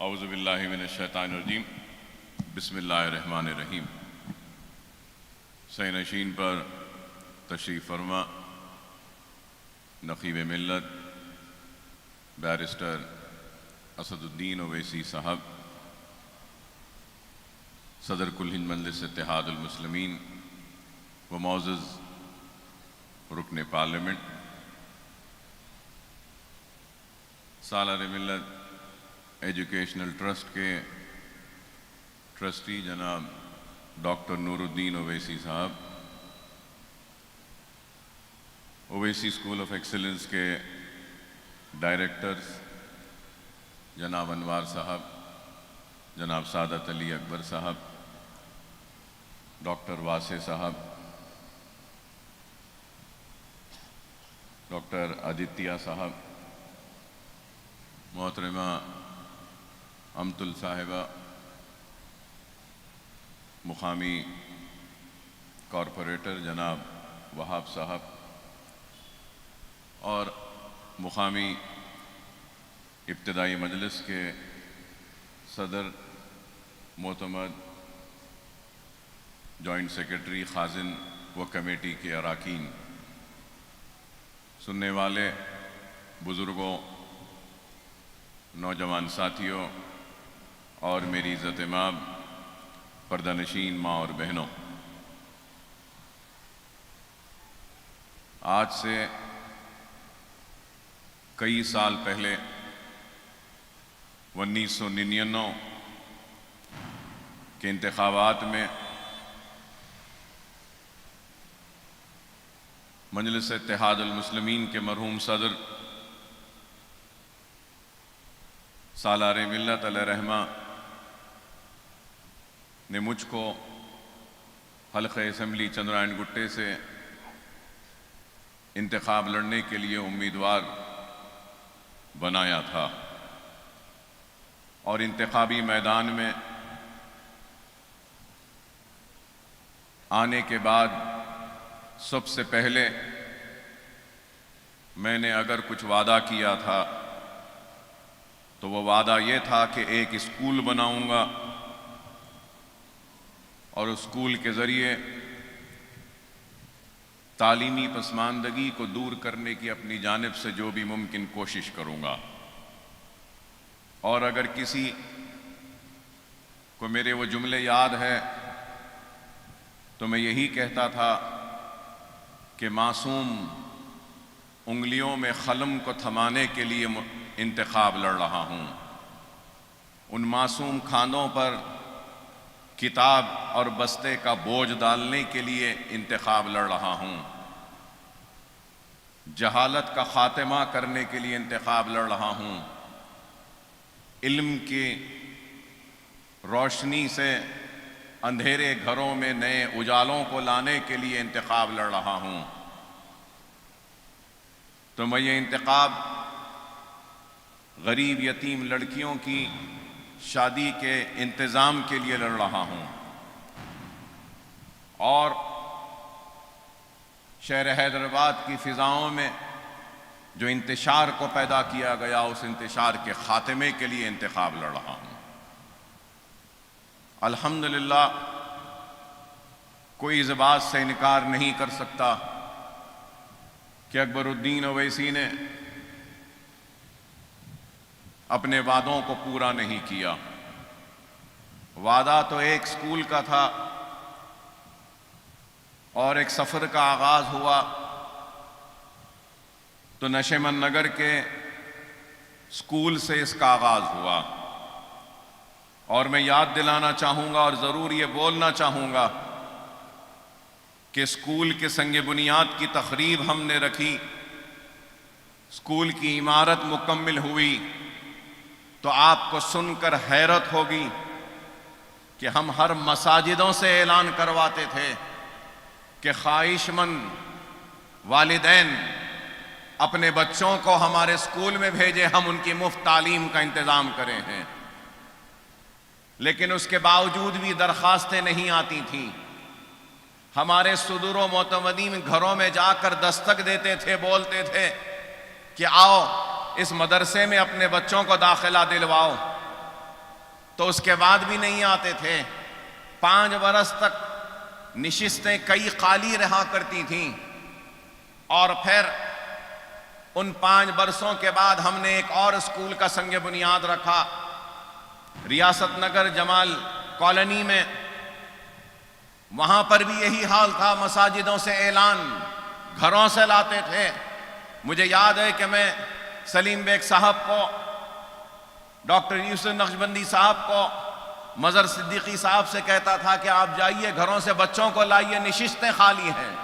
اعوذ باللہ من الشیطان الرجیم بسم اللہ الرحمن الرحیم۔ سینشین پر تشریف فرما نقیب ملت بیرسٹر اسد الدین اویسی صاحب، صدر کل ہند مجلس اتحاد المسلمین و معزز رکن پارلیمنٹ، سالار ملت ایجوکیشنل ٹرسٹ کے ٹرسٹی جناب ڈاکٹر نور الدین اویسی صاحب، اویسی اسکول آف ایکسلنس کے ڈائریکٹرز جناب انوار صاحب، جناب سعادت علی اکبر صاحب، ڈاکٹر واسع صاحب، ڈاکٹر آدتیہ صاحب، محترمہ امتل صاحبہ، مقامی کارپوریٹر جناب وہاب صاحب، اور مقامی ابتدائی مجلس کے صدر معتمد جوائنٹ سیکرٹری خازن و کمیٹی کے اراکین، سننے والے بزرگوں، نوجوان ساتھیوں اور میری عزت مآب پردہ نشین ماں اور بہنوں، آج سے کئی سال پہلے 1999 کے انتخابات میں مجلس اتحاد المسلمین کے مرحوم صدر سالار ملت علیہ رحمہ نے مجھ کو حلقہ اسمبلی چندرائن گٹے سے انتخاب لڑنے کے لیے امیدوار بنایا تھا، اور انتخابی میدان میں آنے کے بعد سب سے پہلے میں نے اگر کچھ وعدہ کیا تھا تو وہ وعدہ یہ تھا کہ ایک اسکول بناؤں گا، اور اسکول کے ذریعے تعلیمی پسماندگی کو دور کرنے کی اپنی جانب سے جو بھی ممکن کوشش کروں گا، اور اگر کسی کو میرے وہ جملے یاد ہے تو میں یہی کہتا تھا کہ معصوم انگلیوں میں قلم کو تھمانے کے لیے انتخاب لڑ رہا ہوں، ان معصوم کھانوں پر کتاب اور بستے کا بوجھ ڈالنے کے لیے انتخاب لڑ رہا ہوں، جہالت کا خاتمہ کرنے کے لیے انتخاب لڑ رہا ہوں، علم کی روشنی سے اندھیرے گھروں میں نئے اجالوں کو لانے کے لیے انتخاب لڑ رہا ہوں۔ تو میں یہ انتخاب غریب یتیم لڑکیوں کی شادی کے انتظام کے لیے لڑ رہا ہوں، اور شہر حیدرآباد کی فضاؤں میں جو انتشار کو پیدا کیا گیا اس انتشار کے خاتمے کے لیے انتخاب لڑ رہا ہوں۔ الحمدللہ کوئی اس بات سے انکار نہیں کر سکتا کہ اکبر الدین اویسی نے اپنے وعدوں کو پورا نہیں کیا۔ وعدہ تو ایک اسکول کا تھا، اور ایک سفر کا آغاز ہوا تو نشیمن نگر کے اسکول سے اس کا آغاز ہوا، اور میں یاد دلانا چاہوں گا اور ضرور یہ بولنا چاہوں گا کہ اسکول کے سنگ بنیاد کی تقریب ہم نے رکھی، اسکول کی عمارت مکمل ہوئی تو آپ کو سن کر حیرت ہوگی کہ ہم ہر مساجدوں سے اعلان کرواتے تھے کہ خواہش مند والدین اپنے بچوں کو ہمارے اسکول میں بھیجے، ہم ان کی مفت تعلیم کا انتظام کرے ہیں، لیکن اس کے باوجود بھی درخواستیں نہیں آتی تھیں۔ ہمارے صدور و معتمدین گھروں میں جا کر دستک دیتے تھے، بولتے تھے کہ آؤ اس مدرسے میں اپنے بچوں کو داخلہ دلواؤ، تو اس کے بعد بھی نہیں آتے تھے. 5 برس تک نشستیں کئی خالی رہا کرتی تھیں، اور پھر ان 5 برسوں کے بعد ہم نے ایک اور اسکول کا سنگ بنیاد رکھا ریاست نگر جمال کالونی میں. وہاں پر بھی یہی حال تھا، مساجدوں سے اعلان گھروں سے لاتے تھے. مجھے یاد ہے کہ میں سلیم بیگ صاحب کو، ڈاکٹر یوسف نقشبندی صاحب کو، مظہر صدیقی صاحب سے کہتا تھا کہ آپ جائیے گھروں سے بچوں کو لائیے، نشستیں خالی ہیں.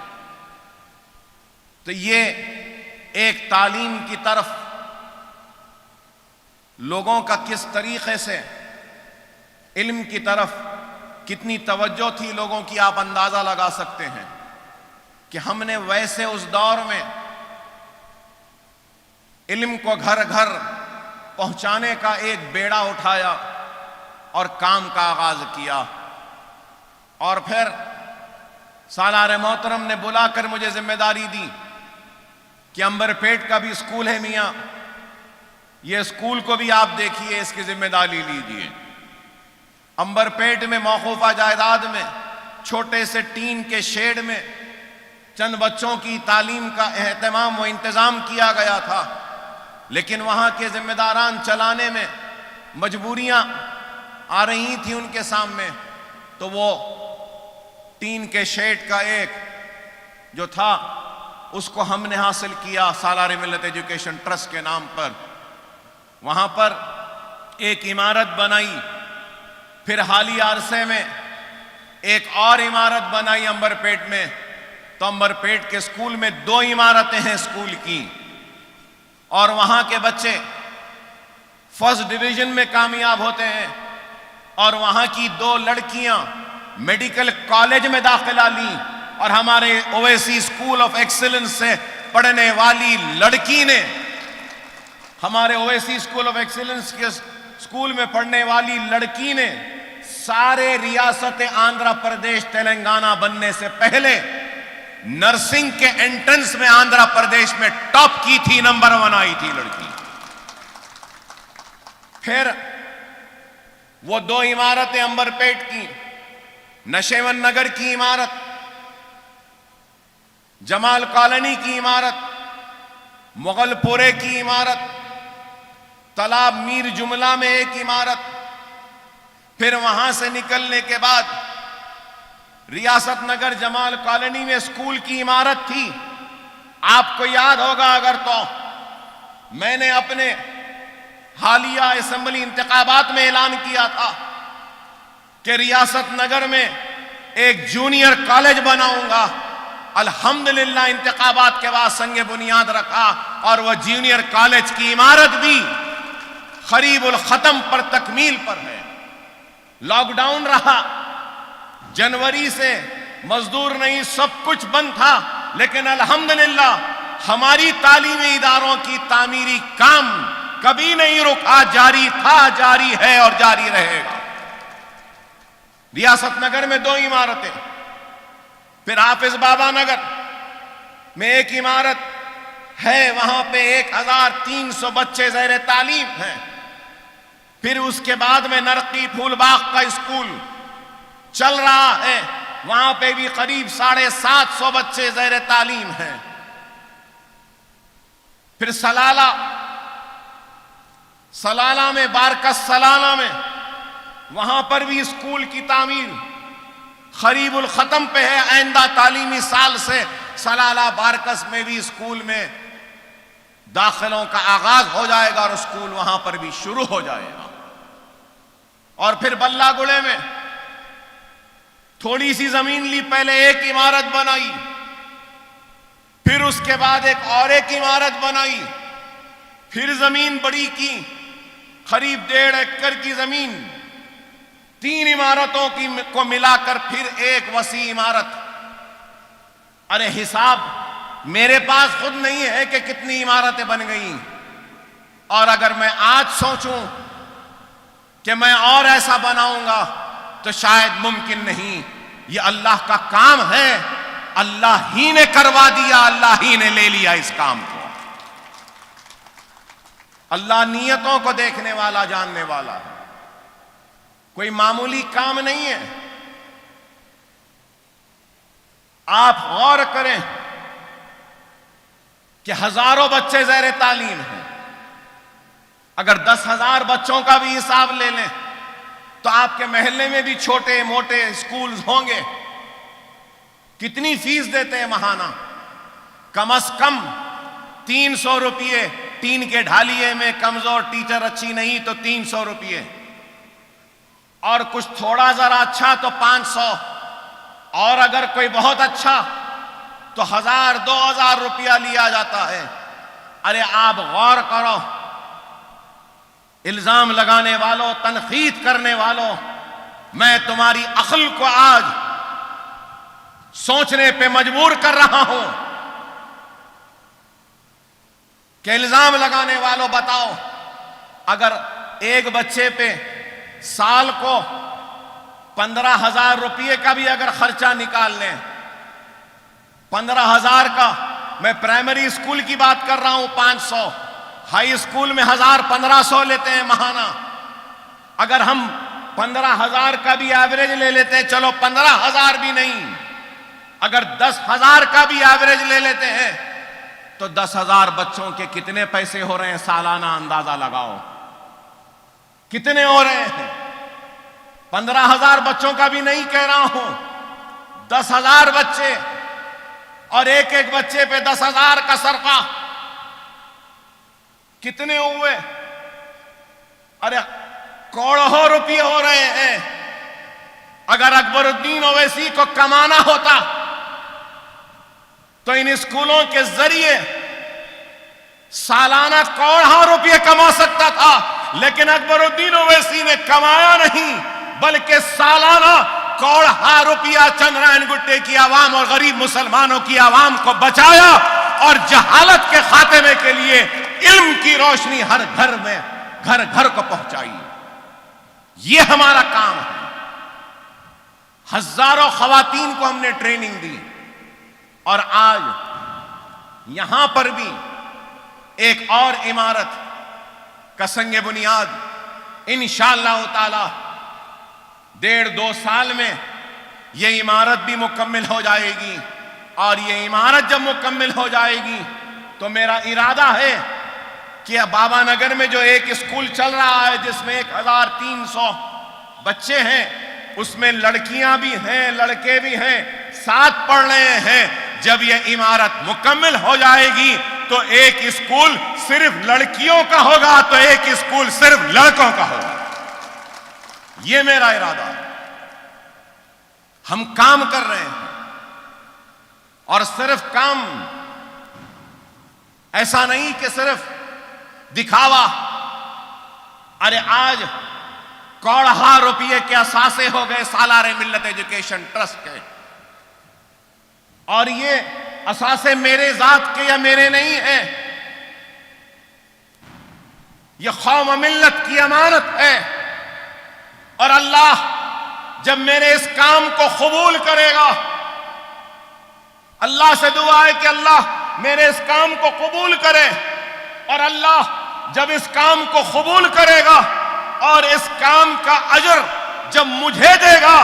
تو یہ ایک تعلیم کی طرف لوگوں کا کس طریقے سے، علم کی طرف کتنی توجہ تھی لوگوں کی، آپ اندازہ لگا سکتے ہیں کہ ہم نے ویسے اس دور میں علم کو گھر گھر پہنچانے کا ایک بیڑا اٹھایا اور کام کا آغاز کیا. اور پھر سالار محترم نے بلا کر مجھے ذمہ داری دی کہ عنبر پیٹ کا بھی اسکول ہے میاں، یہ اسکول کو بھی آپ دیکھیے، اس کی ذمہ داری لیجیے. عنبر پیٹ میں موقوفہ جائیداد میں چھوٹے سے ٹین کے شیڈ میں چند بچوں کی تعلیم کا اہتمام و انتظام کیا گیا تھا، لیکن وہاں کے ذمہ داران چلانے میں مجبوریاں آ رہی تھیں ان کے سامنے. تو وہ ٹین کے شیڈ کا ایک جو تھا اس کو ہم نے حاصل کیا سالار ملت ایجوکیشن ٹرسٹ کے نام پر. وہاں پر ایک عمارت بنائی، پھر حالیہ عرصے میں ایک اور عمارت بنائی عنبر پیٹ میں. تو عنبر پیٹ کے اسکول میں 2 عمارتیں ہیں اسکول کی، اور وہاں کے بچے فرسٹ ڈویژن میں کامیاب ہوتے ہیں. اور وہاں کی 2 لڑکیاں میڈیکل کالج میں داخلہ لیں، اور ہمارے اویسی اسکول آف ایکسلنس سے پڑھنے والی لڑکی نے، ہمارے اویسی اسکول آف ایکسلنس کے اسکول میں پڑھنے والی لڑکی نے سارے ریاست آندھرا پردیش تلنگانہ بننے سے پہلے نرسنگ کے انٹرنس میں آندھرا پردیش میں ٹاپ کی تھی، نمبر 1 آئی تھی لڑکی. پھر وہ 2 عمارتیں عنبر پیٹ کی، نشیون نگر کی عمارت، جمال کالونی کی عمارت، مغل پورے کی عمارت، تالاب میر جملہ میں ایک عمارت. پھر وہاں سے نکلنے کے بعد ریاست نگر جمال کالونی میں اسکول کی عمارت تھی. آپ کو یاد ہوگا اگر تو میں نے اپنے حالیہ اسمبلی انتخابات میں اعلان کیا تھا کہ ریاست نگر میں ایک جونیئر کالج بناؤں گا. الحمدللہ انتخابات کے بعد سنگ بنیاد رکھا، اور وہ جونیئر کالج کی عمارت بھی قریب الختم پر تکمیل پر ہے. لاک ڈاؤن رہا، جنوری سے مزدور نہیں، سب کچھ بند تھا، لیکن الحمدللہ ہماری تعلیمی اداروں کی تعمیری کام کبھی نہیں رکا، جاری تھا، جاری ہے اور جاری رہے گا. ریاست نگر میں 2 عمارتیں، پھر حافظ بابا نگر میں ایک عمارت ہے، وہاں پہ 1300 بچے زیر تعلیم ہیں. پھر اس کے بعد میں نرقی پھول باغ کا اسکول چل رہا ہے، وہاں پہ بھی قریب 750 بچے زیر تعلیم ہیں. پھر سلالہ میں بارکس سلالہ میں، وہاں پر بھی اسکول کی تعمیر قریب الختم پہ ہے. آئندہ تعلیمی سال سے سلالہ بارکس میں بھی اسکول میں داخلوں کا آغاز ہو جائے گا، اور اسکول وہاں پر بھی شروع ہو جائے گا. اور پھر بلہ گڑے میں تھوڑی سی زمین لی، پہلے ایک عمارت بنائی، پھر اس کے بعد ایک عمارت بنائی، پھر زمین بڑی کی، قریب 1.5 ایکڑ کی زمین، 3 عمارتوں کو ملا کر پھر ایک وسیع عمارت. ارے حساب میرے پاس خود نہیں ہے کہ کتنی عمارتیں بن گئیں، اور اگر میں آج سوچوں کہ میں اور ایسا بناؤں گا تو شاید ممکن نہیں. یہ اللہ کا کام ہے، اللہ ہی نے کروا دیا، اللہ ہی نے لے لیا اس کام کو. اللہ نیتوں کو دیکھنے والا، جاننے والا ہے. کوئی معمولی کام نہیں ہے. آپ غور کریں کہ ہزاروں بچے زیر تعلیم ہیں. اگر 10,000 بچوں کا بھی حساب لے لیں تو آپ کے محلے میں بھی چھوٹے موٹے اسکولز ہوں گے. کتنی فیس دیتے ہیں ماہانہ؟ کم از کم 300 روپیے. ٹین کے ڈھالیے میں کمزور ٹیچر اچھی نہیں تو 300 روپیے, اور کچھ تھوڑا ذرا اچھا تو 500, اور اگر کوئی بہت اچھا تو 1,000 2,000 روپیہ لیا جاتا ہے. ارے آپ غور کرو, الزام لگانے والوں, تنقید کرنے والوں, میں تمہاری عقل کو آج سوچنے پہ مجبور کر رہا ہوں کہ الزام لگانے والوں بتاؤ, اگر ایک بچے پہ سال کو 15,000 روپیے کا بھی اگر خرچہ نکال لیں, 15,000 کا, میں پرائمری اسکول کی بات کر رہا ہوں 500, ہائی اسکول میں 1,000-1,500 لیتے ہیں ماہانہ. اگر ہم 15,000 کا بھی ایوریج لے لیتے ہیں, چلو 15,000 بھی نہیں, اگر 10,000 کا بھی ایوریج لے لیتے ہیں تو 10,000 بچوں کے کتنے پیسے ہو رہے ہیں سالانہ؟ اندازہ لگاؤ کتنے ہو رہے ہیں. 15,000 بچوں کا بھی نہیں کہہ رہا ہوں, 10,000 بچے, اور ایک ایک بچے پہ 10,000 کا صرفہ کتنے ہوئے؟ ارے کروڑوں روپے ہو رہے ہیں. اگر اکبر الدین اویسی کو کمانا ہوتا تو ان اسکولوں کے ذریعے سالانہ کروڑوں روپے کما سکتا تھا, لیکن اکبر الدین اویسی نے کمایا نہیں بلکہ سالانہ کروڑوں روپیہ چندرائن گٹے کی عوام اور غریب مسلمانوں کی عوام کو بچایا اور جہالت کے خاتمے کے لیے علم کی روشنی ہر گھر میں گھر گھر کو پہنچائی. یہ ہمارا کام ہے. ہزاروں خواتین کو ہم نے ٹریننگ دی, اور آج یہاں پر بھی ایک اور عمارت کا سنگ بنیاد انشاءاللہ تعالی 1.5-2 سال میں یہ عمارت بھی مکمل ہو جائے گی. اور یہ عمارت جب مکمل ہو جائے گی تو میرا ارادہ ہے کہ بابا نگر میں جو ایک اسکول چل رہا ہے جس میں 1,300 بچے ہیں, اس میں لڑکیاں بھی ہیں لڑکے بھی ہیں, ساتھ پڑھ رہے ہیں. جب یہ عمارت مکمل ہو جائے گی تو ایک اسکول صرف لڑکیوں کا ہوگا تو ایک اسکول صرف لڑکوں کا ہوگا. یہ میرا ارادہ ہے. ہم کام کر رہے ہیں, اور صرف کام ایسا نہیں کہ صرف دکھاوا. ارے آج کروڑوں روپے کے اثاثے ہو گئے سالار ملت ایجوکیشن ٹرسٹ کے, اور یہ اثاثے میرے ذات کے یا میرے نہیں ہیں, یہ قوم و ملت کی امانت ہے. اور اللہ جب میرے اس کام کو قبول کرے گا, اللہ سے دعا ہے کہ اللہ میرے اس کام کو قبول کرے, اور اللہ جب اس کام کو قبول کرے گا اور اس کام کا اجر جب مجھے دے گا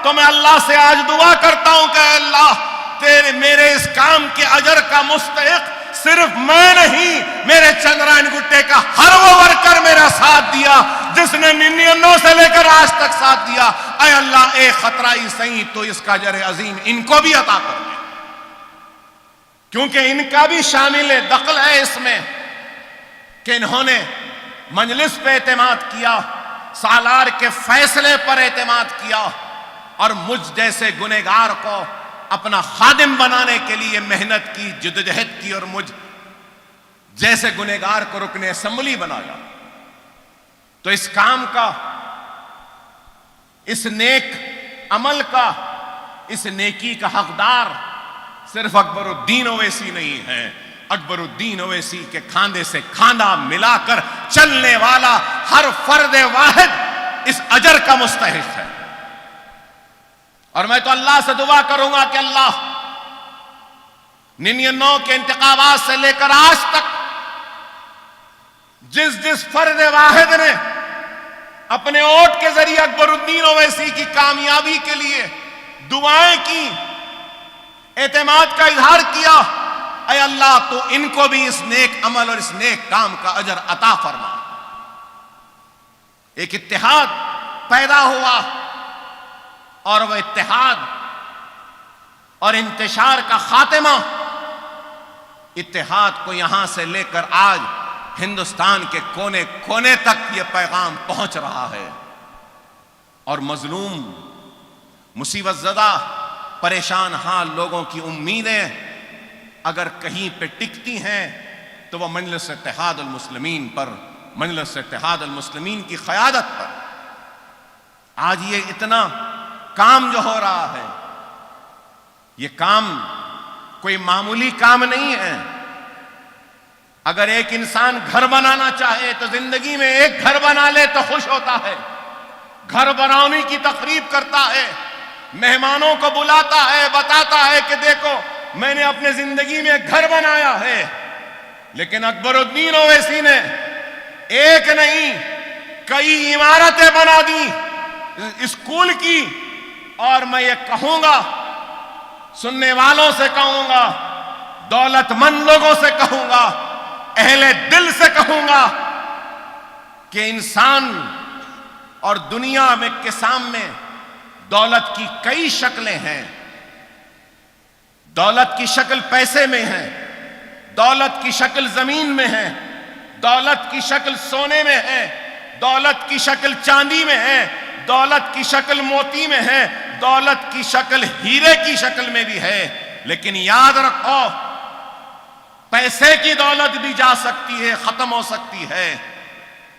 تو میں اللہ سے آج دعا کرتا ہوں کہ اللہ تیرے میرے اس کام کے اجر کا مستحق صرف میں نہیں, میرے چندرائن گٹے کا ہر وہ ورکر میرا ساتھ دیا جس نے 99 سے لے کر آج تک ساتھ دیا. اے اللہ ایک خطرہ ہی صحیح تو اس کا اجر عظیم ان کو بھی عطا کر دے, کیونکہ ان کا بھی شامل دخل ہے اس میں کہ انہوں نے مجلس پہ اعتماد کیا, سالار کے فیصلے پر اعتماد کیا, اور مجھ جیسے گنہگار کو اپنا خادم بنانے کے لیے محنت کی, جدوجہد کی, اور مجھ جیسے گنہگار کو رکن اسمبلی بنایا. تو اس کام کا, اس نیک عمل کا, اس نیکی کا حقدار صرف اکبر الدین اویسی نہیں ہے. اکبر الدین اویسی کے کھاندے سے کھاندہ ملا کر چلنے والا ہر فرد واحد اس اجر کا مستحق ہے. اور میں تو اللہ سے دعا کروں گا کہ اللہ 99 کے انتخابات سے لے کر آج تک جس فرد واحد نے اپنے ووٹ کے ذریعے کری اکبر الدین اویسی کی کامیابی کے لیے دعائیں کی، اعتماد کا اظہار کیا، اے اللہ تو ان کو بھی اس نیک عمل اور اس نیک کام کا اجر عطا فرما۔ ایک اتحاد پیدا ہوا، اور وہ اتحاد اور انتشار کا خاتمہ، اتحاد کو یہاں سے لے کر آج ہندوستان کے کونے کونے تک یہ پیغام پہنچ رہا ہے، اور مظلوم، مصیبت زدہ، پریشان حال لوگوں کی امیدیں اگر کہیں پہ ٹکتی ہیں تو وہ مجلس اتحاد المسلمین پر، مجلس اتحاد المسلمین کی قیادت پر۔ آج یہ اتنا کام جو ہو رہا ہے، یہ کام کوئی معمولی کام نہیں ہے۔ اگر ایک انسان گھر بنانا چاہے تو زندگی میں ایک گھر بنا لے تو خوش ہوتا ہے، گھر بنانے کی تقریب کرتا ہے، مہمانوں کو بلاتا ہے، بتاتا ہے کہ دیکھو میں نے اپنے زندگی میں گھر بنایا ہے۔ لیکن اکبر الدین اویسی نے ایک نہیں کئی عمارتیں بنا دی اسکول کی، اور میں یہ کہوں گا، سننے والوں سے کہوں گا، دولت مند لوگوں سے کہوں گا، اہل دل سے کہوں گا کہ انسان اور دنیا میں کے سامنے دولت کی کئی شکلیں ہیں۔ دولت کی شکل پیسے میں ہے، دولت کی شکل زمین میں ہے، دولت کی شکل سونے میں ہے، دولت کی شکل چاندی میں ہے، دولت کی شکل موتی میں ہے، دولت کی شکل ہیرے کی شکل میں بھی ہے۔ لیکن یاد رکھو، پیسے کی دولت بھی جا سکتی ہے، ختم ہو سکتی ہے،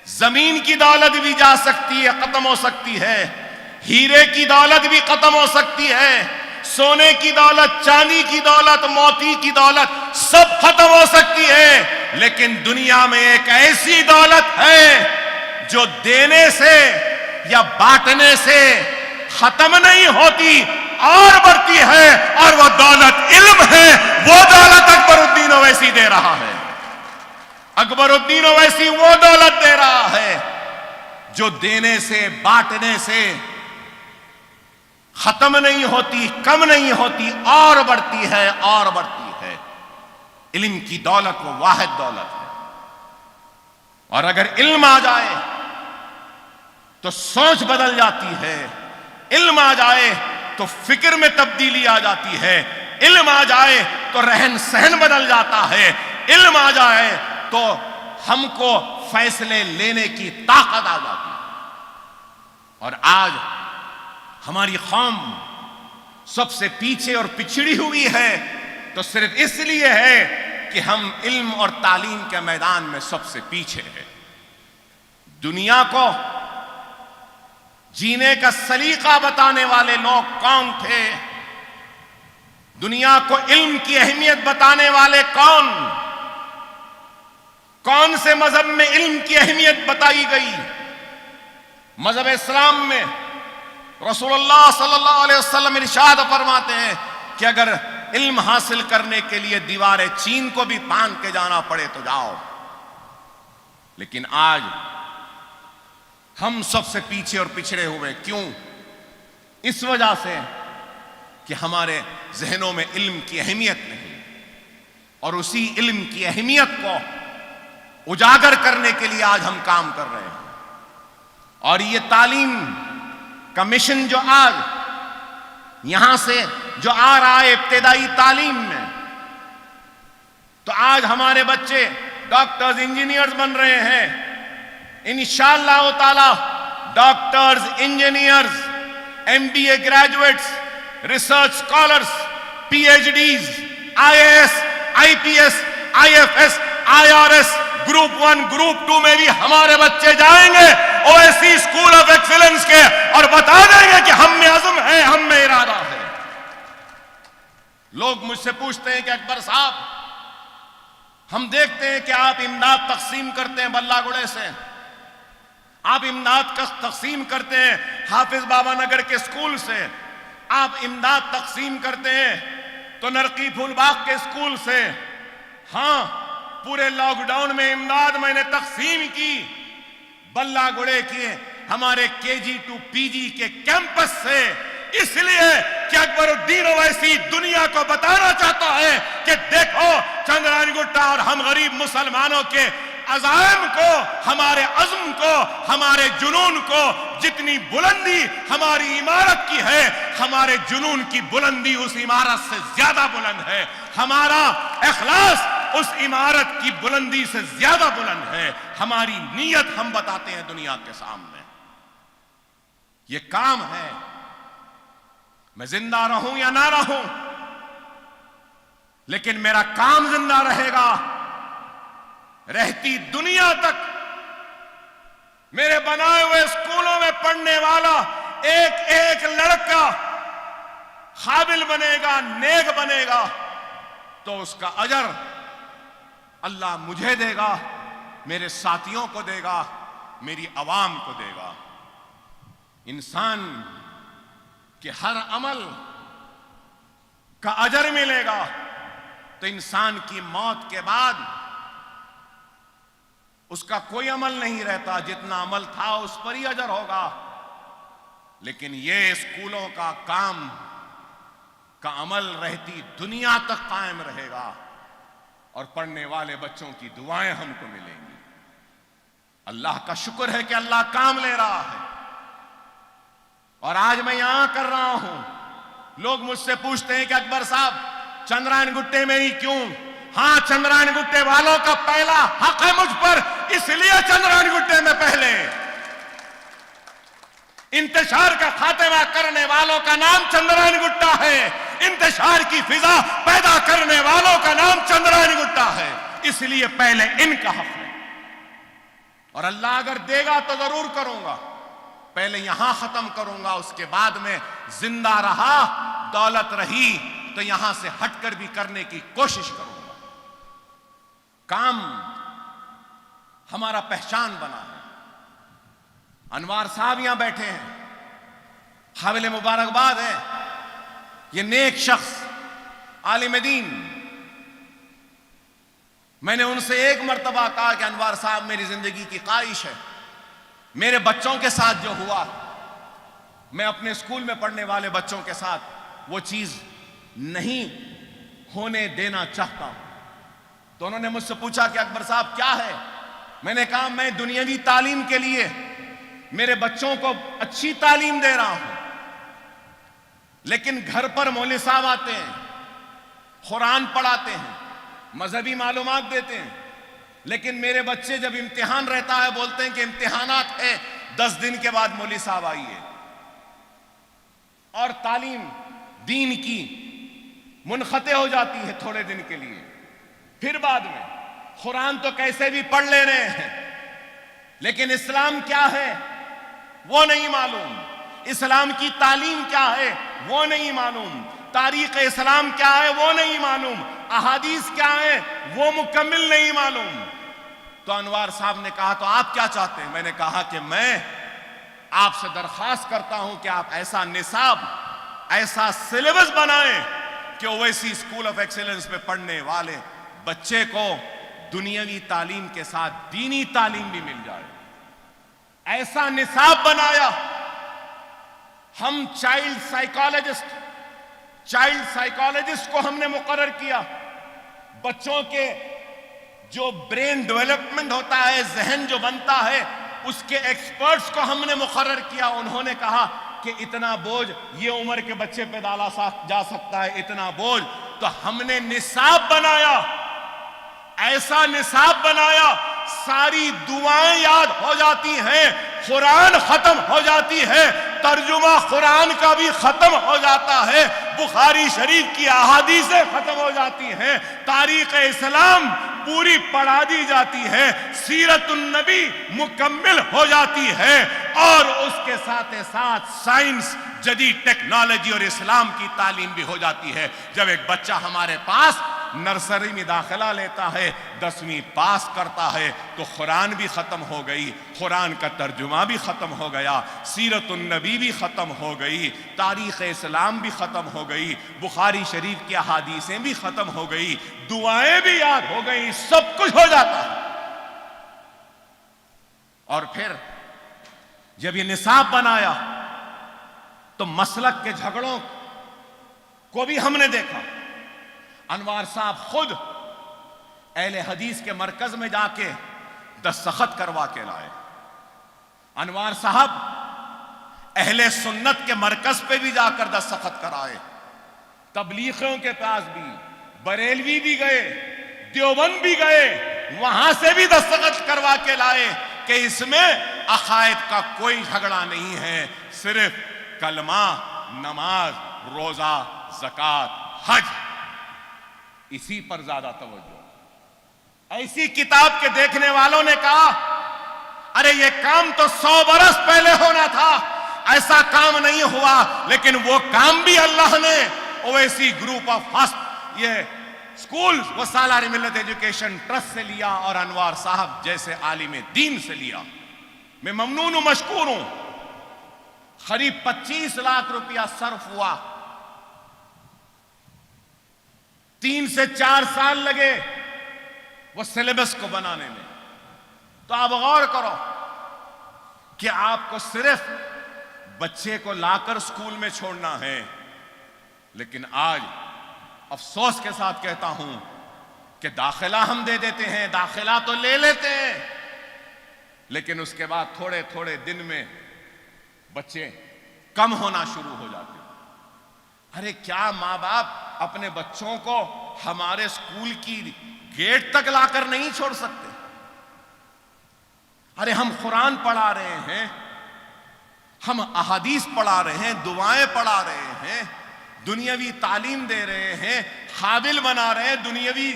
زمین کی دولت بھی جا سکتی ہے، ختم ہو سکتی ہے، ہیرے کی دولت بھی ختم ہو سکتی ہے، سونے کی دولت، چاندی کی دولت، موتی کی دولت سب ختم ہو سکتی ہے۔ لیکن دنیا میں ایک ایسی دولت ہے جو دینے سے یا بانٹنے سے ختم نہیں ہوتی اور بڑھتی ہے، اور وہ دولت علم ہے۔ وہ دولت اکبر الدین اویسی دے رہا ہے۔ اکبر الدین اویسی وہ دولت دے رہا ہے جو دینے سے، بانٹنے سے ختم نہیں ہوتی، کم نہیں ہوتی، اور بڑھتی ہے اور بڑھتی ہے۔ علم کی دولت وہ واحد دولت ہے، اور اگر علم آ جائے تو سوچ بدل جاتی ہے، علم آ جائے تو فکر میں تبدیلی آ جاتی ہے، علم آ جائے تو رہن سہن بدل جاتا ہے، علم آ جائے تو ہم کو فیصلے لینے کی طاقت آ جاتی ہے۔ اور آج ہماری قوم سب سے پیچھے اور پچھڑی ہوئی ہے تو صرف اس لیے ہے کہ ہم علم اور تعلیم کے میدان میں سب سے پیچھے ہیں۔ دنیا کو جینے کا سلیقہ بتانے والے لوگ کون تھے؟ دنیا کو علم کی اہمیت بتانے والے کون سے مذہب میں علم کی اہمیت بتائی گئی؟ مذہب اسلام میں رسول اللہ صلی اللہ علیہ وسلم ارشاد فرماتے ہیں کہ اگر علم حاصل کرنے کے لیے دیوار چین کو بھی پان کے جانا پڑے تو جاؤ۔ لیکن آج ہم سب سے پیچھے اور پچھڑے ہوئے، کیوں؟ اس وجہ سے کہ ہمارے ذہنوں میں علم کی اہمیت نہیں، اور اسی علم کی اہمیت کو اجاگر کرنے کے لیے آج ہم کام کر رہے ہیں۔ اور یہ تعلیم کا مشن جو آج یہاں سے جو آ رہا ہے ابتدائی تعلیم میں، تو آج ہمارے بچے ڈاکٹرز، انجینئرز بن رہے ہیں۔ انشاءاللہ تعالی doctors, engineers, M B A graduates, research scholars, P H Ds, I A S, I P S, I F S, I R S, group 1 group 2 میں بھی ہمارے بچے جائیں گے اویسی اسکول آف ایکسیلنس کے، اور بتا دیں گے کہ ہم میں عزم ہے، ہم میں ارادہ ہے۔ لوگ مجھ سے پوچھتے ہیں کہ اکبر صاحب، ہم دیکھتے ہیں کہ آپ امداد تقسیم کرتے ہیں بلہ گڑے سے، آپ امداد کا تقسیم کرتے ہیں حافظ بابا نگر کے اسکول سے، آپ امداد تقسیم کرتے ہیں تو نرقی پھول باغ کے اسکول سے۔ ہاں، پورے لاک ڈاؤن میں امداد میں نے تقسیم کی بلہ گڑے کی ہمارے KG to PG کے کیمپس سے، اس لیے کہ اکبر الدین اویسی دنیا کو بتانا چاہتا ہے کہ دیکھو چندران گٹا اور ہم غریب مسلمانوں کے عزائم کو، ہمارے عزم کو، ہمارے جنون کو، جتنی بلندی ہماری عمارت کی ہے، ہمارے جنون کی بلندی اس عمارت سے زیادہ بلند ہے، ہمارا اخلاص اس عمارت کی بلندی سے زیادہ بلند ہے، ہماری نیت ہم بتاتے ہیں دنیا کے سامنے۔ یہ کام ہے، میں زندہ رہوں یا نہ رہوں، لیکن میرا کام زندہ رہے گا۔ رہتی دنیا تک میرے بنائے ہوئے اسکولوں میں پڑھنے والا ایک ایک لڑکا قابل بنے گا، نیک بنے گا، تو اس کا اجر اللہ مجھے دے گا، میرے ساتھیوں کو دے گا، میری عوام کو دے گا۔ انسان کے ہر عمل کا اجر ملے گا، تو انسان کی موت کے بعد اس کا کوئی عمل نہیں رہتا، جتنا عمل تھا اس پر ہی اجر ہوگا۔ لیکن یہ اسکولوں کا کام کا عمل رہتی دنیا تک قائم رہے گا، اور پڑھنے والے بچوں کی دعائیں ہم کو ملیں گی۔ اللہ کا شکر ہے کہ اللہ کام لے رہا ہے، اور آج میں یہاں کر رہا ہوں۔ لوگ مجھ سے پوچھتے ہیں کہ اکبر صاحب چندرائن گٹے میں ہی کیوں؟ ہاں، چندرائن گٹے والوں کا پہلا حق ہے مجھ پر، اس لیے چندرائن گٹے میں پہلے انتشار کا خاتمہ کرنے والوں کا نام چندرائن گٹا ہے، انتشار کی فضا پیدا کرنے والوں کا نام چندرائن گٹا ہے، اس لیے پہلے ان کا حق ہے۔ اور اللہ اگر دے گا تو ضرور کروں گا، پہلے یہاں ختم کروں گا، اس کے بعد میں زندہ رہا، دولت رہی تو یہاں سے ہٹ کر بھی کرنے کی کوشش کروں گا۔ کام ہمارا پہچان بنا ہے۔ انوار صاحب یہاں بیٹھے ہیں، قابل مبارکباد ہے، یہ نیک شخص، عالم دین۔ میں نے ان سے ایک مرتبہ کہا کہ انوار صاحب میری زندگی کی خواہش ہے، میرے بچوں کے ساتھ جو ہوا، میں اپنے اسکول میں پڑھنے والے بچوں کے ساتھ وہ چیز نہیں ہونے دینا چاہتا ہوں۔ تو انہوں نے مجھ سے پوچھا کہ اکبر صاحب کیا ہے؟ میں نے کہا میں دنیاوی تعلیم کے لیے میرے بچوں کو اچھی تعلیم دے رہا ہوں، لیکن گھر پر مولوی صاحب آتے ہیں، قرآن پڑھاتے ہیں، مذہبی معلومات دیتے ہیں، لیکن میرے بچے جب امتحان رہتا ہے بولتے ہیں کہ امتحانات ہے، 10 دن کے بعد مولوی صاحب آئیے، اور تعلیم دین کی منقطع ہو جاتی ہے تھوڑے دن کے لیے، پھر بعد میں قرآن تو کیسے بھی پڑھ لے رہے ہیں، لیکن اسلام کیا ہے وہ نہیں معلوم، اسلام کی تعلیم کیا ہے وہ نہیں معلوم، تاریخ اسلام کیا ہے وہ نہیں معلوم، احادیث کیا ہے وہ مکمل نہیں معلوم۔ تو انوار صاحب نے کہا تو آپ کیا چاہتے ہیں؟ میں نے کہا کہ میں آپ سے درخواست کرتا ہوں کہ آپ ایسا نصاب، ایسا سلیبس بنائیں کہ اویسی اسکول آف ایکسیلنس میں پڑھنے والے بچے کو دنیاوی تعلیم کے ساتھ دینی تعلیم بھی مل جائے۔ ایسا نصاب بنایا، ہم چائلڈ سائیکالوجسٹ کو ہم نے مقرر کیا، بچوں کے جو برین ڈیولپمنٹ ہوتا ہے، ذہن جو بنتا ہے، اس کے ایکسپرٹس کو ہم نے مقرر کیا۔ انہوں نے کہا کہ اتنا بوجھ یہ عمر کے بچے پہ ڈالا جا سکتا ہے، اتنا بوجھ۔ تو ہم نے نصاب بنایا، ایسا نصاب بنایا، ساری دعائیں یاد ہو جاتی ہیں، قرآن ختم ہو جاتی ہے، ترجمہ قرآن کا بھی ختم ہو جاتا ہے، بخاری شریف کی احادیثیں ختم ہو جاتی ہیں، تاریخ اسلام پوری پڑھا دی جاتی ہے، سیرت النبی مکمل ہو جاتی ہے، اور اس کے ساتھ ساتھ سائنس، جدید ٹیکنالوجی اور اسلام کی تعلیم بھی ہو جاتی ہے۔ جب ایک بچہ ہمارے پاس نرسری میں داخلہ لیتا ہے، 10ویں پاس کرتا ہے، تو قرآن بھی ختم ہو گئی، قرآن کا ترجمہ بھی ختم ہو گیا، سیرت النبی بھی ختم ہو گئی، تاریخ اسلام بھی ختم ہو گئی، بخاری شریف کی احادیثیں بھی ختم ہو گئی، دعائیں بھی یاد ہو گئی، سب کچھ ہو جاتا ہے۔ اور پھر جب یہ نصاب بنایا تو مسلک کے جھگڑوں کو بھی ہم نے دیکھا. انوار صاحب خود اہل حدیث کے مرکز میں جا کے دستخط کروا کے لائے. انوار صاحب اہل سنت کے مرکز پہ بھی جا کر دستخط کرائے. تبلیغیوں کے پاس بھی، بریلوی بھی گئے، دیوبند بھی گئے، وہاں سے بھی دستخط کروا کے لائے کہ اس میں عقائد کا کوئی جھگڑا نہیں ہے، صرف کلمہ، نماز، روزہ، زکوٰۃ، حج، اسی پر زیادہ توجہ. ایسی کتاب کے دیکھنے والوں نے کہا ارے یہ کام تو 100 برس پہلے ہونا تھا، ایسا کام نہیں ہوا. لیکن وہ کام بھی اللہ نے اویسی گروپ آف فسٹ یہ سکول و سالار ملت ایجوکیشن ٹرسٹ سے لیا اور انوار صاحب جیسے عالم دین سے لیا. میں ممنون و مشکور ہوں. قریب 25 لاکھ روپیہ صرف ہوا. 3 سے 4 سال لگے وہ سلیبس کو بنانے میں. تو آپ غور کرو کہ آپ کو صرف بچے کو لا کر سکول میں چھوڑنا ہے. لیکن آج افسوس کے ساتھ کہتا ہوں کہ داخلہ ہم دے دیتے ہیں، داخلہ تو لے لیتے ہیں، لیکن اس کے بعد تھوڑے تھوڑے دن میں بچے کم ہونا شروع ہو جاتے ہیں. ارے کیا ماں باپ اپنے بچوں کو ہمارے سکول کی گیٹ تک لا کر نہیں چھوڑ سکتے؟ ارے ہم قرآن پڑھا رہے ہیں، ہم احادیث پڑھا رہے ہیں، دعائیں پڑھا رہے ہیں، دنیاوی تعلیم دے رہے ہیں، قابل بنا رہے ہیں، دنیاوی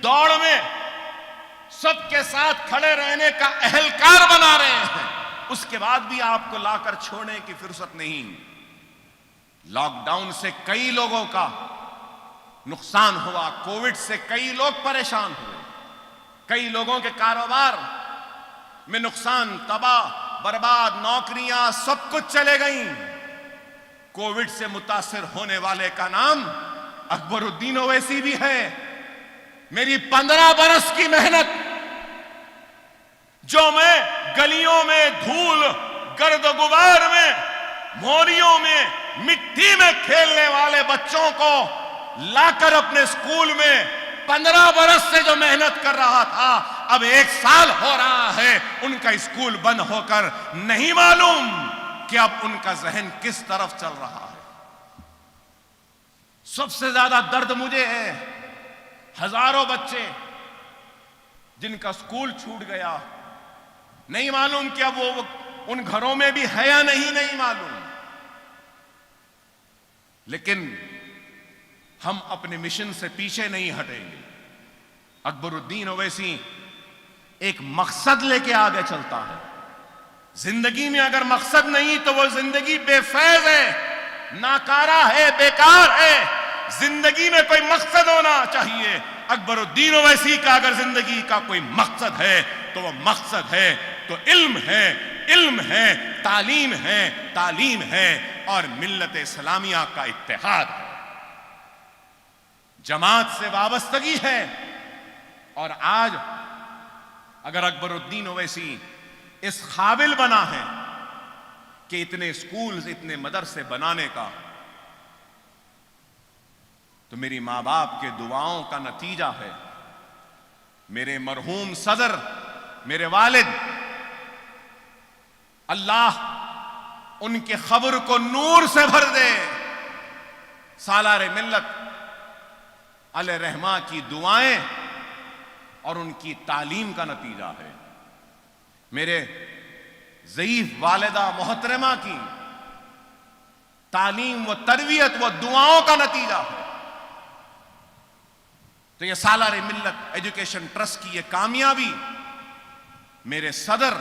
دوڑ میں سب کے ساتھ کھڑے رہنے کا اہلکار بنا رہے ہیں. اس کے بعد بھی آپ کو لا کر چھوڑنے کی فرصت نہیں. لاک ڈاؤن سے کئی لوگوں کا نقصان ہوا، کووڈ سے کئی لوگ پریشان ہوئے، کئی لوگوں کے کاروبار میں نقصان، تباہ برباد، نوکریاں سب کچھ چلے گئیں. کووڈ سے متاثر ہونے والے کا نام اکبر الدین اویسی بھی ہے. میری 15 برس کی محنت جو میں گلیوں میں، دھول گرد و غبار میں، موریوں میں، مٹی میں کھیلنے والے بچوں کو لا کر اپنے سکول میں 15 برس سے جو محنت کر رہا تھا، اب 1 سال ہو رہا ہے ان کا اسکول بند ہو کر، نہیں معلوم کہ اب ان کا ذہن کس طرف چل رہا ہے. سب سے زیادہ درد مجھے ہے ہزاروں بچے جن کا اسکول چھوٹ گیا، نہیں معلوم کہ اب وہ ان گھروں میں بھی ہے یا نہیں معلوم. لیکن ہم اپنے مشن سے پیچھے نہیں ہٹیں گے. اکبر الدین اویسی ایک مقصد لے کے آگے چلتا ہے. زندگی میں اگر مقصد نہیں تو وہ زندگی بے فیض ہے، ناکارہ ہے، بیکار ہے. زندگی میں کوئی مقصد ہونا چاہیے. اکبر الدین اویسی کا اگر زندگی کا کوئی مقصد ہے تو وہ مقصد ہے تو علم ہے، علم ہے، تعلیم ہے، تعلیم ہے، اور ملت اسلامیہ کا اتحاد ہے، جماعت سے وابستگی ہے. اور آج اگر اکبر الدین اویسی اس قابل بنا ہے کہ اتنے سکولز، اتنے مدرسے بنانے کا، تو میری ماں باپ کے دعاؤں کا نتیجہ ہے. میرے مرحوم صدر، میرے والد، اللہ ان کے قبر کو نور سے بھر دے. سالار ملت علیہ رحمہ کی دعائیں اور ان کی تعلیم کا نتیجہ ہے. میرے ضعیف والدہ محترمہ کی تعلیم و تربیت و دعاؤں کا نتیجہ ہے. تو یہ سالار ملت ایجوکیشن ٹرسٹ کی یہ کامیابی میرے صدر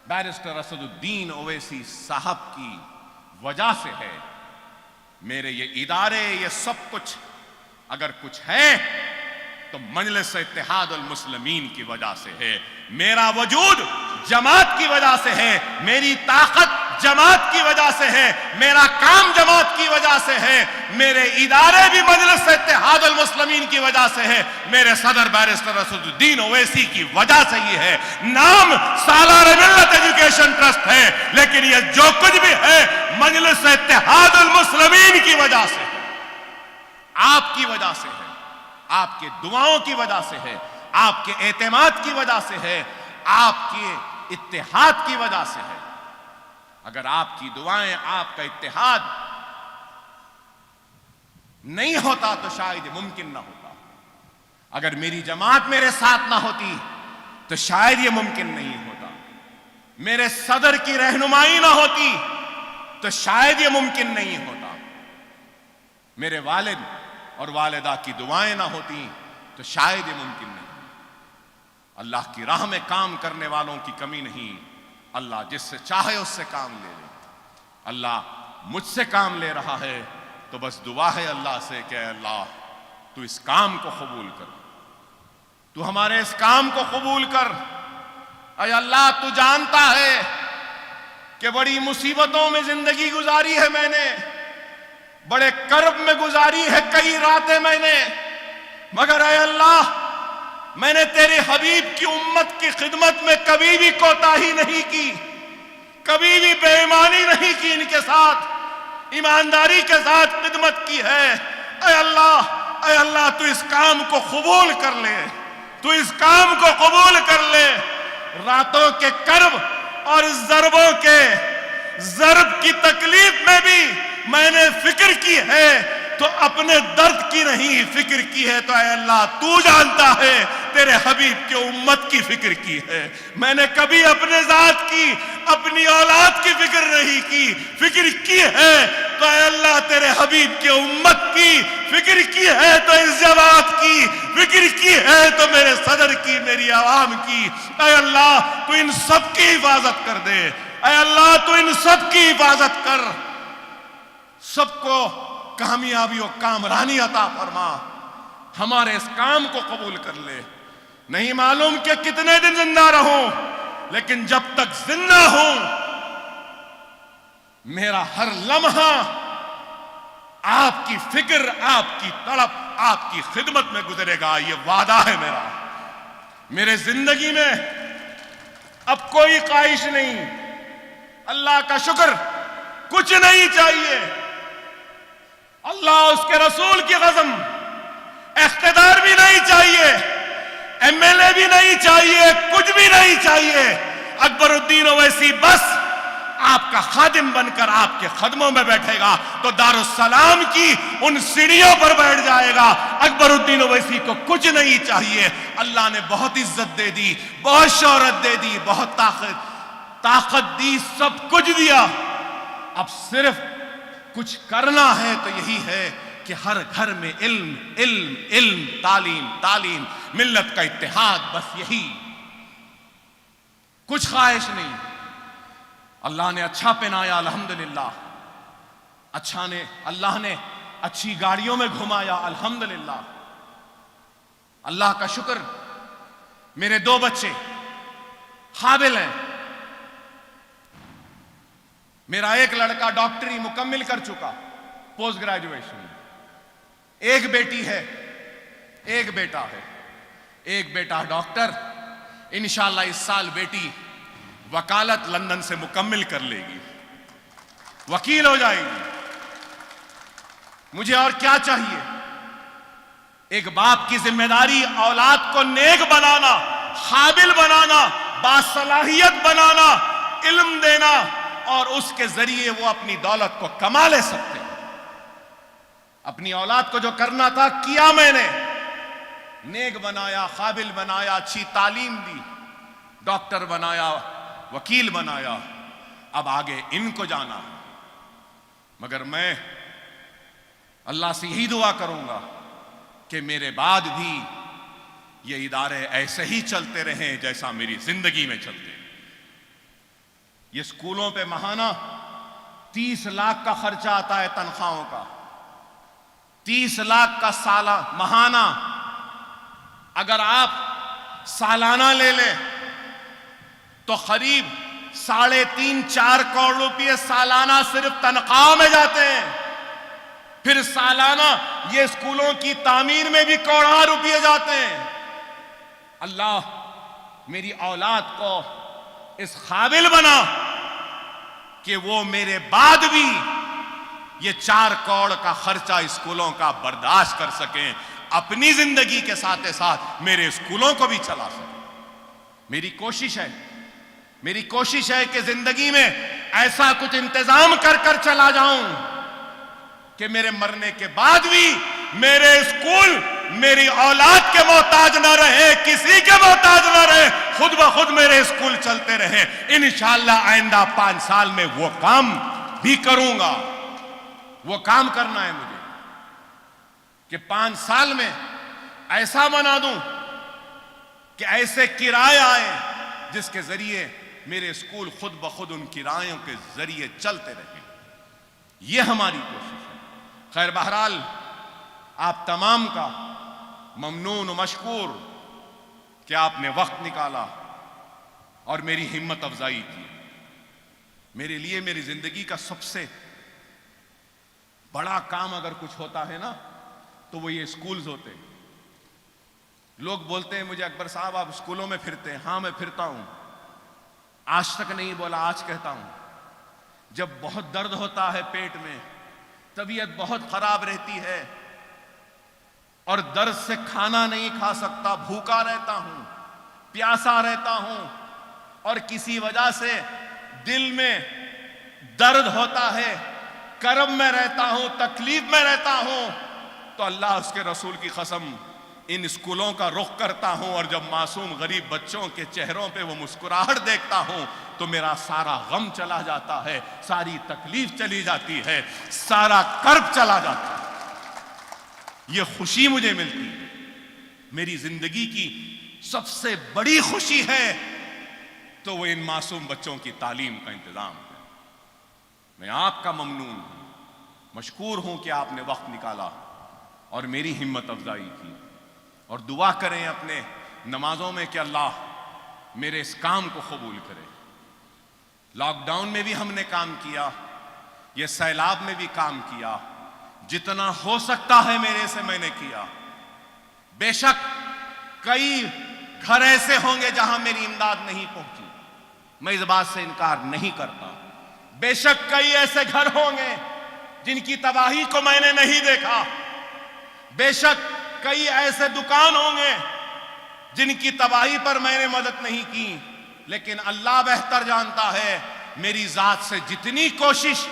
بیرسٹر اسد الدین اویسی صاحب کی وجہ سے ہے. میرے یہ ادارے، یہ سب کچھ اگر کچھ ہے تو مجلس اتحاد المسلمین کی وجہ سے ہے. میرا وجود جماعت کی وجہ سے ہے. میری طاقت جماعت کی وجہ سے ہے، میرا کام جماعت کی وجہ سے ہے، میرے ادارے بھی مجلس اتحاد المسلمین کی وجہ سے ہے، میرے صدر بیرسٹر اسد الدین اویسی کی وجہ سے یہ ہے۔ نام سالار ملت ایجوکیشن ٹرسٹ ہے، لیکن یہ جو کچھ بھی ہے مجلس اتحاد المسلمین کی وجہ سے ہے، آپ کی وجہ سے ہے، آپ کے دعاؤں کی وجہ سے ہے، آپ کے اعتماد کی وجہ سے ہے، آپ کے اتحاد کی وجہ سے ہے۔ اگر آپ کی دعائیں، آپ کا اتحاد نہیں ہوتا تو شاید یہ ممکن نہ ہوتا۔ اگر میری جماعت میرے ساتھ نہ ہوتی تو شاید یہ ممکن نہیں ہوتا۔ میرے صدر کی رہنمائی نہ ہوتی تو شاید یہ ممکن نہیں ہوتا۔ میرے والد اور والدہ کی دعائیں نہ ہوتی تو شاید یہ ممکن نہیں۔ اللہ کی راہ میں کام کرنے والوں کی کمی نہیں، اللہ جس سے چاہے اس سے کام لے لے۔ اللہ مجھ سے کام لے رہا ہے تو بس دعا ہے اللہ سے کہ اے اللہ تو اس کام کو قبول کر، تو ہمارے اس کام کو قبول کر۔ اے اللہ تو جانتا ہے کہ بڑی مصیبتوں میں زندگی گزاری ہے میں نے، بڑے کرب میں گزاری ہے کئی راتیں میں نے، مگر اے اللہ میں نے تیرے حبیب کی امت کی خدمت میں کبھی بھی کوتاہی نہیں کی، کبھی بھی بے ایمانی نہیں کی، ان کے ساتھ ایمانداری کے ساتھ خدمت کی ہے۔ اے اللہ تو اس کام کو قبول کر لے، تو اس کام کو قبول کر لے۔ راتوں کے کرب اور ضرب کی تکلیف میں بھی میں نے فکر کی ہے تو اپنے درد کی نہیں فکر کی ہے، تو اے اللہ تو جانتا ہے تیرے حبیب کی امت کی فکر کی ہے۔ میں نے کبھی اپنے ذات کی، اپنی اولاد کی فکر نہیں کی، فکر کی ہے تو اے اللہ تیرے حبیب کی امت کی فکر کی ہے، تو اس جماعت کی فکر کی ہے، تو میرے صدر کی، میری عوام کی۔ اے اللہ تو ان سب کی حفاظت کر دے، اے اللہ تو ان سب کی حفاظت کر، سب کو کامیابی و کامرانی عطا فرما، ہمارے اس کام کو قبول کر لے۔ نہیں معلوم کہ کتنے دن زندہ رہوں، لیکن جب تک زندہ ہوں میرا ہر لمحہ آپ کی فکر، آپ کی تڑپ، آپ کی خدمت میں گزرے گا، یہ وعدہ ہے میرا۔ میرے زندگی میں اب کوئی خواہش نہیں، اللہ کا شکر، کچھ نہیں چاہیے۔ اللہ اس کے رسول کی قسم، اقتدار بھی نہیں چاہیے، ایم ایل اے بھی نہیں چاہیے، کچھ بھی نہیں چاہیے۔ اکبر الدین اویسی بس آپ کا خادم بن کر آپ کے قدموں میں بیٹھے گا تو دارالسلام کی ان سیڑھیوں پر بیٹھ جائے گا۔ اکبر الدین اویسی کو کچھ نہیں چاہیے۔ اللہ نے بہت عزت دے دی، بہت شہرت دے دی، بہت طاقت دی، سب کچھ دیا، اب صرف کچھ کرنا ہے تو یہی ہے کہ ہر گھر میں علم علم علم، تعلیم تعلیم، ملت کا اتحاد، بس یہی، کچھ خواہش نہیں۔ اللہ نے اچھا پہنایا الحمدللہ، اللہ نے اچھی گاڑیوں میں گھمایا الحمدللہ، اللہ کا شکر۔ میرے 2 بچے قابل ہیں، میرا ایک لڑکا ڈاکٹری مکمل کر چکا، پوسٹ گریجویشن، ایک بیٹی ہے، ایک بیٹا ہے، ایک بیٹا ڈاکٹر، انشاءاللہ اس سال بیٹی وکالت لندن سے مکمل کر لے گی، وکیل ہو جائے گی۔ مجھے اور کیا چاہیے؟ ایک باپ کی ذمہ داری اولاد کو نیک بنانا، قابل بنانا، باصلاحیت بنانا، علم دینا، اور اس کے ذریعے وہ اپنی دولت کو کما لے سکتے ہیں۔ اپنی اولاد کو جو کرنا تھا کیا میں نے، نیک بنایا، قابل بنایا، اچھی تعلیم دی، ڈاکٹر بنایا، وکیل بنایا، اب آگے ان کو جانا۔ مگر میں اللہ سے یہی دعا کروں گا کہ میرے بعد بھی یہ ادارے ایسے ہی چلتے رہیں جیسا میری زندگی میں چلتے ہیں۔ یہ سکولوں پہ ماہانہ 30 لاکھ کا خرچہ آتا ہے تنخواہوں کا، 30 لاکھ کا سالہ ماہانہ۔ اگر آپ سالانہ لے لیں تو قریب 3.5-4 کروڑ روپے سالانہ صرف تنخواہ میں جاتے ہیں، پھر سالانہ یہ اسکولوں کی تعمیر میں بھی کروڑوں روپے جاتے ہیں۔ اللہ میری اولاد کو اس قابل بنا کہ وہ میرے بعد بھی یہ 4 کروڑ کا خرچہ اسکولوں کا برداشت کر سکیں، اپنی زندگی کے ساتھ ساتھ میرے اسکولوں کو بھی چلا سکیں۔ میری کوشش ہے کہ زندگی میں ایسا کچھ انتظام کر چلا جاؤں کہ میرے مرنے کے بعد بھی میرے اسکول میری اولاد کے محتاج نہ رہے، کسی کے محتاج نہ رہے، خود بخود میرے اسکول چلتے رہیں۔ انشاءاللہ آئندہ 5 سال میں وہ کام بھی کروں گا۔ وہ کام کرنا ہے مجھے کہ 5 سال میں ایسا بنا دوں کہ ایسے کرائے آئے جس کے ذریعے میرے اسکول خود بخود ان کرایوں کے ذریعے چلتے رہیں۔ یہ ہماری کوشش ہے۔ خیر بہرحال آپ تمام کا ممنون و مشکور کہ آپ نے وقت نکالا اور میری ہمت افزائی کی۔ میرے لیے میری زندگی کا سب سے بڑا کام اگر کچھ ہوتا ہے نا تو وہ یہ اسکولز ہوتے ہیں۔ لوگ بولتے ہیں مجھے اکبر صاحب آپ اسکولوں میں پھرتے ہیں۔ ہاں میں پھرتا ہوں، آج تک نہیں بولا، آج کہتا ہوں۔ جب بہت درد ہوتا ہے پیٹ میں، طبیعت بہت خراب رہتی ہے اور درد سے کھانا نہیں کھا سکتا، بھوکا رہتا ہوں، پیاسا رہتا ہوں اور کسی وجہ سے دل میں درد ہوتا ہے، کرب میں رہتا ہوں، تکلیف میں رہتا ہوں، تو اللہ اس کے رسول کی قسم ان اسکولوں کا رخ کرتا ہوں، اور جب معصوم غریب بچوں کے چہروں پہ وہ مسکراہٹ دیکھتا ہوں تو میرا سارا غم چلا جاتا ہے، ساری تکلیف چلی جاتی ہے، سارا کرب چلا جاتا ہے۔ یہ خوشی مجھے ملتی ہے۔ میری زندگی کی سب سے بڑی خوشی ہے تو وہ ان معصوم بچوں کی تعلیم کا انتظام ہے۔ میں آپ کا ممنون ہوں، مشکور ہوں کہ آپ نے وقت نکالا اور میری ہمت افزائی کی، اور دعا کریں اپنے نمازوں میں کہ اللہ میرے اس کام کو قبول کرے۔ لاک ڈاؤن میں بھی ہم نے کام کیا، یہ سیلاب میں بھی کام کیا، جتنا ہو سکتا ہے میرے سے میں نے کیا۔ بے شک کئی گھر ایسے ہوں گے جہاں میری امداد نہیں پہنچی، میں اس بات سے انکار نہیں کرتا۔ بے شک کئی ایسے گھر ہوں گے جن کی تباہی کو میں نے نہیں دیکھا، بے شک کئی ایسے دکان ہوں گے جن کی تباہی پر میں نے مدد نہیں کی، لیکن اللہ بہتر جانتا ہے میری ذات سے جتنی کوشش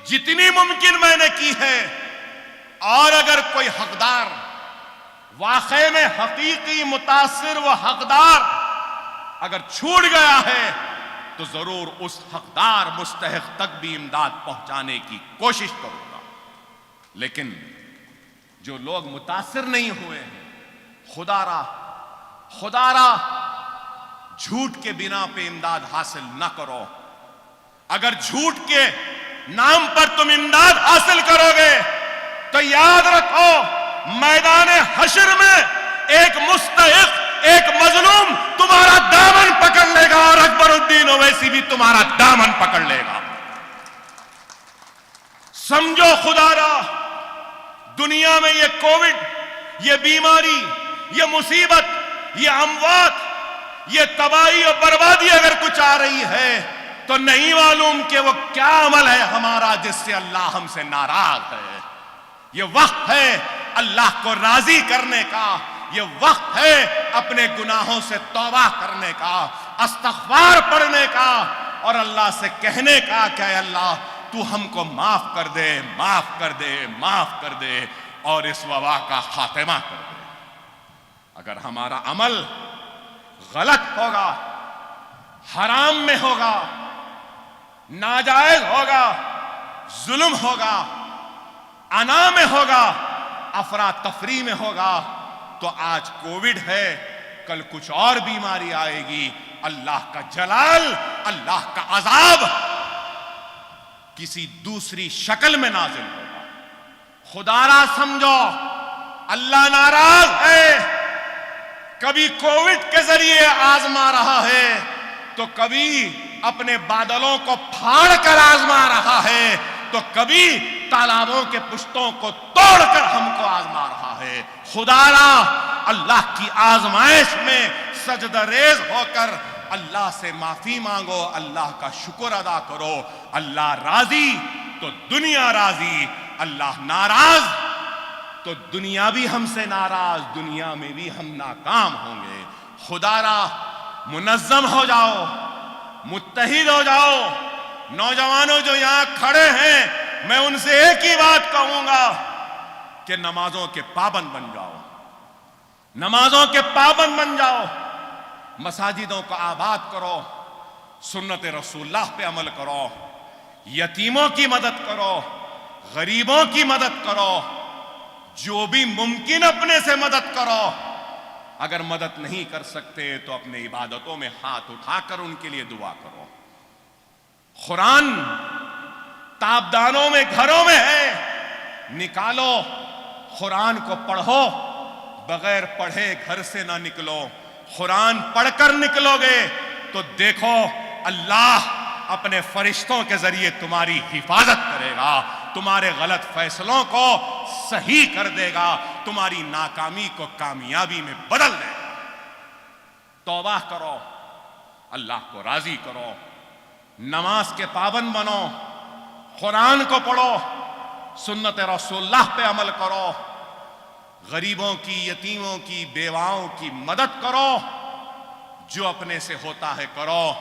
جتنی ممکن میں نے کی ہے، اور اگر کوئی حقدار واقعے میں حقیقی متاثر و حقدار اگر چھوٹ گیا ہے تو ضرور اس حقدار مستحق تک بھی امداد پہنچانے کی کوشش کروں گا۔ لیکن جو لوگ متاثر نہیں ہوئے ہیں، خدا را جھوٹ کے بنا پہ امداد حاصل نہ کرو۔ اگر جھوٹ کے نام پر تم امداد حاصل کرو گے تو یاد رکھو میدان حشر میں ایک مستحق، ایک مظلوم تمہارا دامن پکڑ لے گا، اور اکبر الدین اویسی بھی تمہارا دامن پکڑ لے گا۔ سمجھو خدا را، دنیا میں یہ کووڈ، یہ بیماری، یہ مصیبت، یہ اموات، یہ تباہی اور بربادی اگر کچھ آ رہی ہے تو نہیں معلوم کہ وہ کیا عمل ہے ہمارا جس سے اللہ ہم سے ناراض ہے۔ یہ وقت ہے اللہ کو راضی کرنے کا، یہ وقت ہے اپنے گناہوں سے توبہ کرنے کا، استغفار پڑھنے کا، اور اللہ سے کہنے کا کہ اے اللہ تو ہم کو معاف کر دے، معاف کر دے، معاف کر دے، اور اس وبا کا خاتمہ کر دے۔ اگر ہمارا عمل غلط ہوگا، حرام میں ہوگا، ناجائز ہوگا، ظلم ہوگا، انا میں ہوگا، افراتفری میں ہوگا، تو آج کووڈ ہے، کل کچھ اور بیماری آئے گی، اللہ کا جلال، اللہ کا عذاب کسی دوسری شکل میں نازل ہوگا۔ خدا را سمجھو، اللہ ناراض ہے، کبھی کووڈ کے ذریعے آزما رہا ہے تو کبھی اپنے بادلوں کو پھاڑ کر آزما رہا ہے تو کبھی تالابوں کے پشتوں کو توڑ کر ہم کو آزما رہا ہے۔ خدا را اللہ کی آزمائش میں سجدہ ریز ہو کر اللہ سے معافی مانگو، اللہ کا شکر ادا کرو۔ اللہ راضی تو دنیا راضی، اللہ ناراض تو دنیا بھی ہم سے ناراض، دنیا میں بھی ہم ناکام ہوں گے۔ خدا را منظم ہو جاؤ، متحد ہو جاؤ۔ نوجوانوں جو یہاں کھڑے ہیں، میں ان سے ایک ہی بات کہوں گا کہ نمازوں کے پابند بن جاؤ، نمازوں کے پابند بن جاؤ، مساجدوں کو آباد کرو، سنت رسول اللہ پہ عمل کرو، یتیموں کی مدد کرو، غریبوں کی مدد کرو، جو بھی ممکن اپنے سے مدد کرو۔ اگر مدد نہیں کر سکتے تو اپنے عبادتوں میں ہاتھ اٹھا کر ان کے لیے دعا کرو۔ قرآن تابدانوں میں گھروں میں ہے، نکالو، قرآن کو پڑھو، بغیر پڑھے گھر سے نہ نکلو۔ قرآن پڑھ کر نکلو گے تو دیکھو اللہ اپنے فرشتوں کے ذریعے تمہاری حفاظت کرے گا، تمہارے غلط فیصلوں کو صحیح کر دے گا، تمہاری ناکامی کو کامیابی میں بدل دے گا۔ توبہ کرو، اللہ کو راضی کرو، نماز کے پابند بنو، قرآن کو پڑھو، سنت رسول اللہ پہ عمل کرو، غریبوں کی، یتیموں کی، بیواؤں کی مدد کرو، جو اپنے سے ہوتا ہے کرو،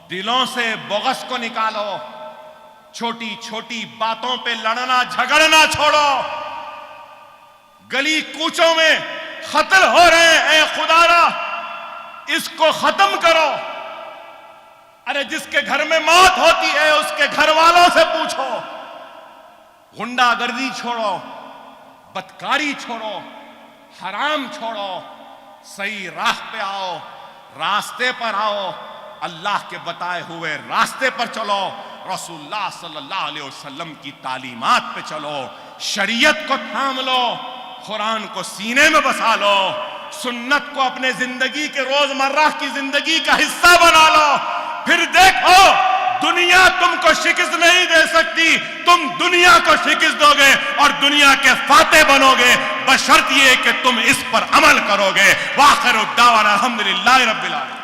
دلوں سے بغض کو نکالو، چھوٹی چھوٹی باتوں پہ لڑنا جھگڑنا چھوڑو۔ گلی کوچوں میں قتل ہو رہے ہیں، اے خدا را اس کو ختم کرو۔ ارے جس کے گھر میں موت ہوتی ہے اس کے گھر والوں سے پوچھو۔ غنڈہ گردی چھوڑو، بدکاری چھوڑو، حرام چھوڑو، صحیح راہ پہ آؤ، راستے پر آؤ، اللہ کے بتائے ہوئے راستے پر چلو، رسول اللہ صلی اللہ علیہ وسلم کی تعلیمات پہ چلو، شریعت کو تھام لو، قرآن کو سینے میں بسا لو، سنت کو اپنے زندگی کے روزمرہ کی زندگی کا حصہ بنا لو۔ پھر دیکھو دنیا تم کو شکست نہیں دے سکتی، تم دنیا کو شکست دو گے اور دنیا کے فاتح بنو گے، بشرط یہ کہ تم اس پر عمل کرو گے۔ وآخر الدعوانا الحمدللہ رب العالمین۔